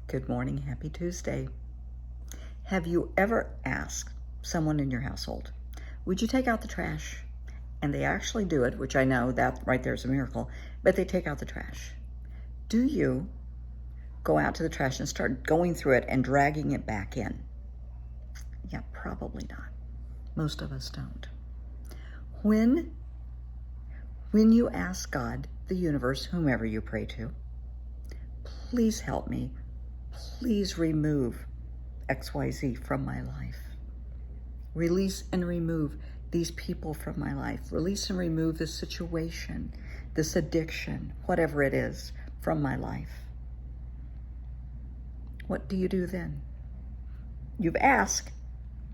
Good morning, happy Tuesday. Have you ever asked someone in your household, would you take out the trash? And they actually do it, which I know that right there is a miracle, but they take out the trash. Do you go out to the trash and start going through it and dragging it back in? Yeah, probably not. Most of us don't. When you ask God, the universe, whomever you pray to, please help me, please remove XYZ from my life. Release and remove these people from my life. Release and remove this situation, this addiction, whatever it is, from my life. What do you do then? You've asked,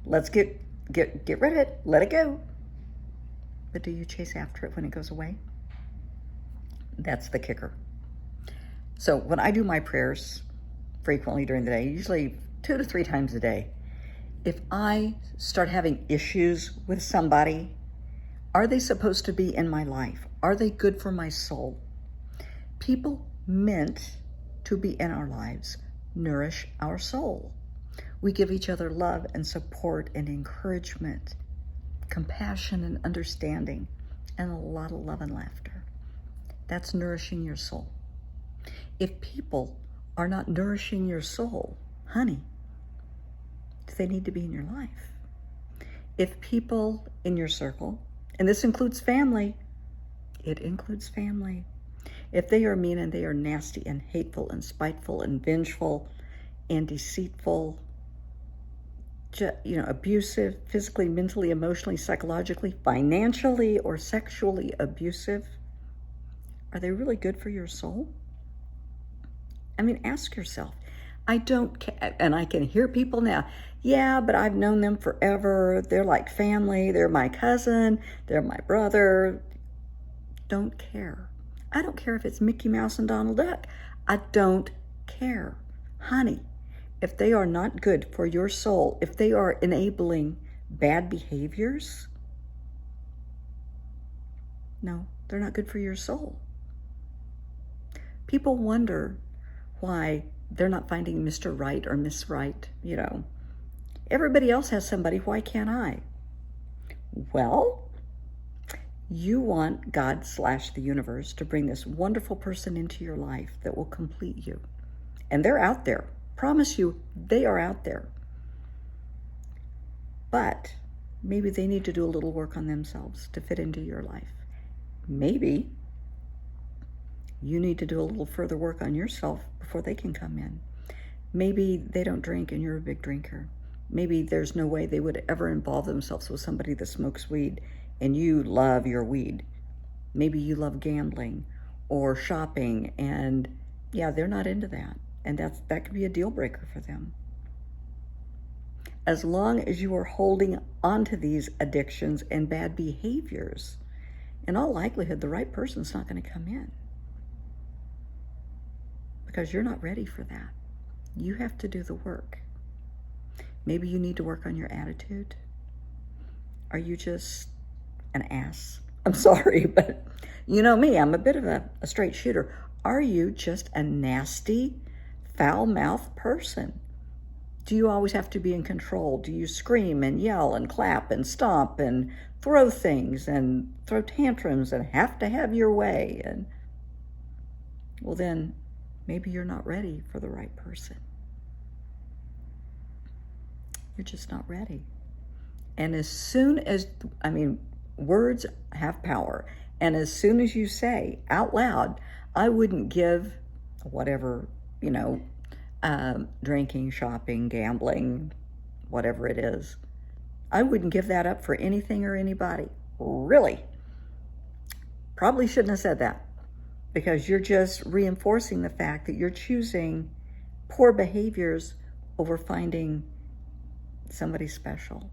let's get rid of it, let it go. But do you chase after it when it goes away? That's the kicker. So when I do my prayers frequently during the day, usually 2 to 3 times a day, if I start having issues with somebody, are they supposed to be in my life? Are they good for my soul? People meant to be in our lives nourish our soul. We give each other love and support and encouragement, compassion and understanding, and a lot of love and laughter. That's nourishing your soul. If people are not nourishing your soul, honey, they need to be in your life. If people in your circle, and this includes family, it includes family. If they are mean and they are nasty and hateful and spiteful and vengeful and deceitful, abusive, physically, mentally, emotionally, psychologically, financially, or sexually abusive, are they really good for your soul? I mean, ask yourself. I don't care, and I can hear people now, yeah, but I've known them forever. They're like family. They're my cousin. They're my brother. Don't care. I don't care if it's Mickey Mouse and Donald Duck. I don't care. Honey, if they are not good for your soul, if they are enabling bad behaviors, no, they're not good for your soul. People wonder why they're not finding Mr. Right or Miss Right, Everybody else has somebody, why can't I? Well, you want God/the universe to bring this wonderful person into your life that will complete you. And they're out there. Promise you, they are out there. But maybe they need to do a little work on themselves to fit into your life. Maybe you need to do a little further work on yourself before they can come in. Maybe they don't drink and you're a big drinker. Maybe there's no way they would ever involve themselves with somebody that smokes weed and you love your weed. Maybe you love gambling or shopping and they're not into that. And that could be a deal breaker for them. As long as you are holding onto these addictions and bad behaviors, in all likelihood, the right person's not going to come in. Because you're not ready for that. You have to do the work. Maybe you need to work on your attitude. Are you just an ass? I'm sorry, but you know me, I'm a bit of a straight shooter. Are you just a nasty, foul-mouthed person? Do you always have to be in control? Do you scream and yell and clap and stomp and throw things and throw tantrums and have to have your way? And well, then maybe you're not ready for the right person. You're just not ready. And as soon as, words have power. And as soon as you say out loud, I wouldn't give whatever, drinking, shopping, gambling, whatever it is, I wouldn't give that up for anything or anybody. Really. Probably shouldn't have said that, because you're just reinforcing the fact that you're choosing poor behaviors over finding somebody special.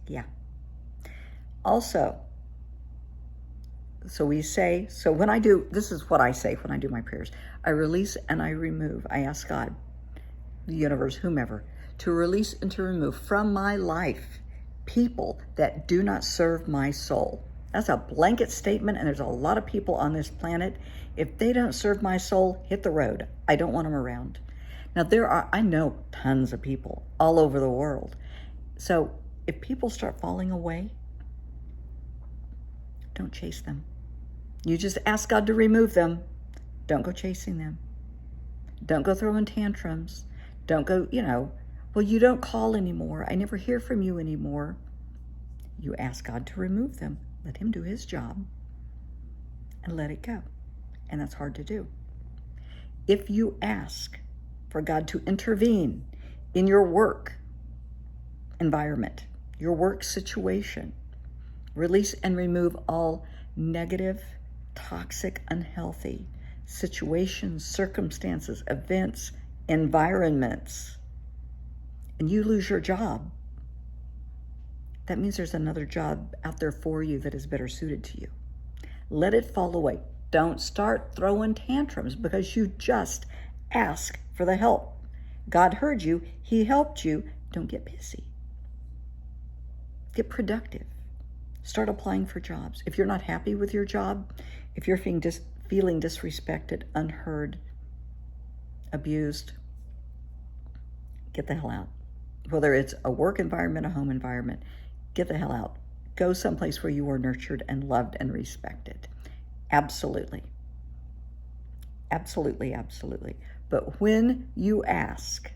Yeah. Also, so when I do, this is what I say when I do my prayers. I release and I remove. I ask God, the universe, whomever, to release and to remove from my life people that do not serve my soul. That's a blanket statement, and there's a lot of people on this planet. If they don't serve my soul, hit the road. I don't want them around. Now, I know tons of people all over the world. So if people start falling away, don't chase them. You just ask God to remove them. Don't go chasing them. Don't go throwing tantrums. Don't go, well, you don't call anymore. I never hear from you anymore. You ask God to remove them. Let him do his job and let it go. And that's hard to do. If you ask for God to intervene in your work environment, your work situation, release and remove all negative, toxic, unhealthy situations, circumstances, events, environments, and you lose your job, that means there's another job out there for you that is better suited to you. Let it fall away. Don't start throwing tantrums because you just ask for the help. God heard you. He helped you. Don't get pissy. Get productive. Start applying for jobs. If you're not happy with your job, if you're feeling disrespected, unheard, abused, get the hell out. Whether it's a work environment, a home environment, get the hell out. Go someplace where you are nurtured and loved and respected. Absolutely. Absolutely, absolutely. But when you ask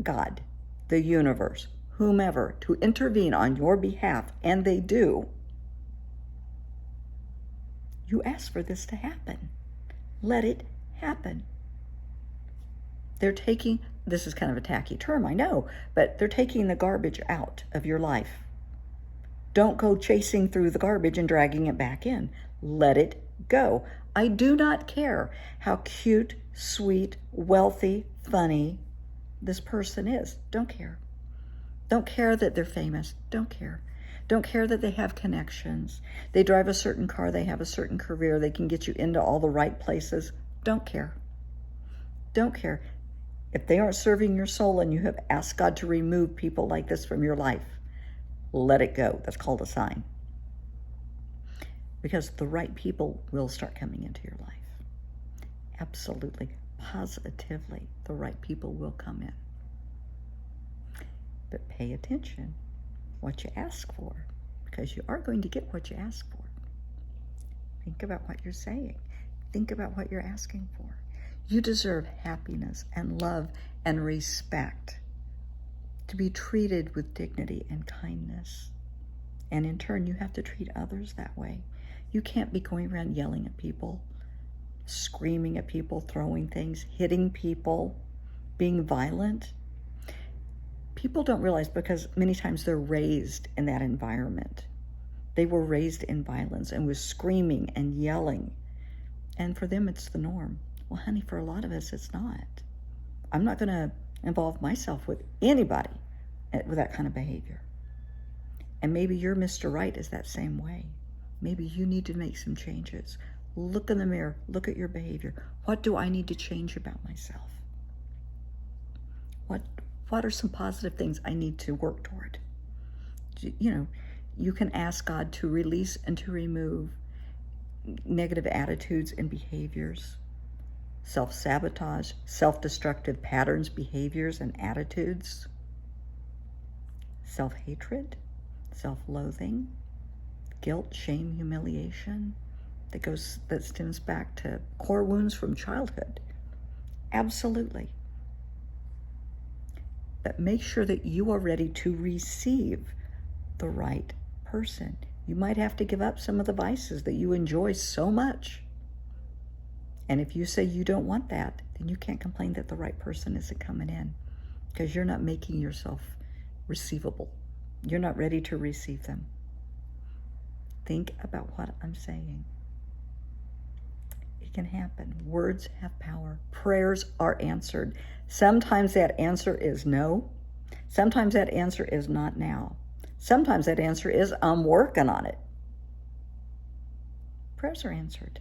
God, the universe, whomever, to intervene on your behalf, and they do, you ask for this to happen. Let it happen. They're taking, this is kind of a tacky term, I know, but they're taking the garbage out of your life. Don't go chasing through the garbage and dragging it back in. Let it go. I do not care how cute, sweet, wealthy, funny this person is. Don't care. Don't care that they're famous. Don't care. Don't care that they have connections. They drive a certain car. They have a certain career. They can get you into all the right places. Don't care. Don't care. If they aren't serving your soul and you have asked God to remove people like this from your life, let it go. That's called a sign. Because the right people will start coming into your life. Absolutely, positively, the right people will come in. But pay attention what you ask for, because you are going to get what you ask for. Think about what you're saying. Think about what you're asking for. You deserve happiness and love and respect, to be treated with dignity and kindness. And in turn, you have to treat others that way. You can't be going around yelling at people, screaming at people, throwing things, hitting people, being violent. People don't realize, because many times they're raised in that environment. They were raised in violence and with screaming and yelling. And for them, it's the norm. Well, honey, for a lot of us, it's not. I'm not going to involve myself with anybody with that kind of behavior. And maybe your Mr. Right is that same way. Maybe you need to make some changes. Look in the mirror. Look at your behavior. What do I need to change about myself? What are some positive things I need to work toward? You can ask God to release and to remove negative attitudes and behaviors, self-sabotage, self-destructive patterns, behaviors, and attitudes, self-hatred, self-loathing, guilt, shame, humiliation that stems back to core wounds from childhood. Absolutely. But make sure that you are ready to receive the right person. You might have to give up some of the vices that you enjoy so much. And if you say you don't want that, then you can't complain that the right person isn't coming in, because you're not making yourself receivable. You're not ready to receive them. Think about what I'm saying. It can happen. Words have power. Prayers are answered. Sometimes that answer is no. Sometimes that answer is not now. Sometimes that answer is I'm working on it. Prayers are answered.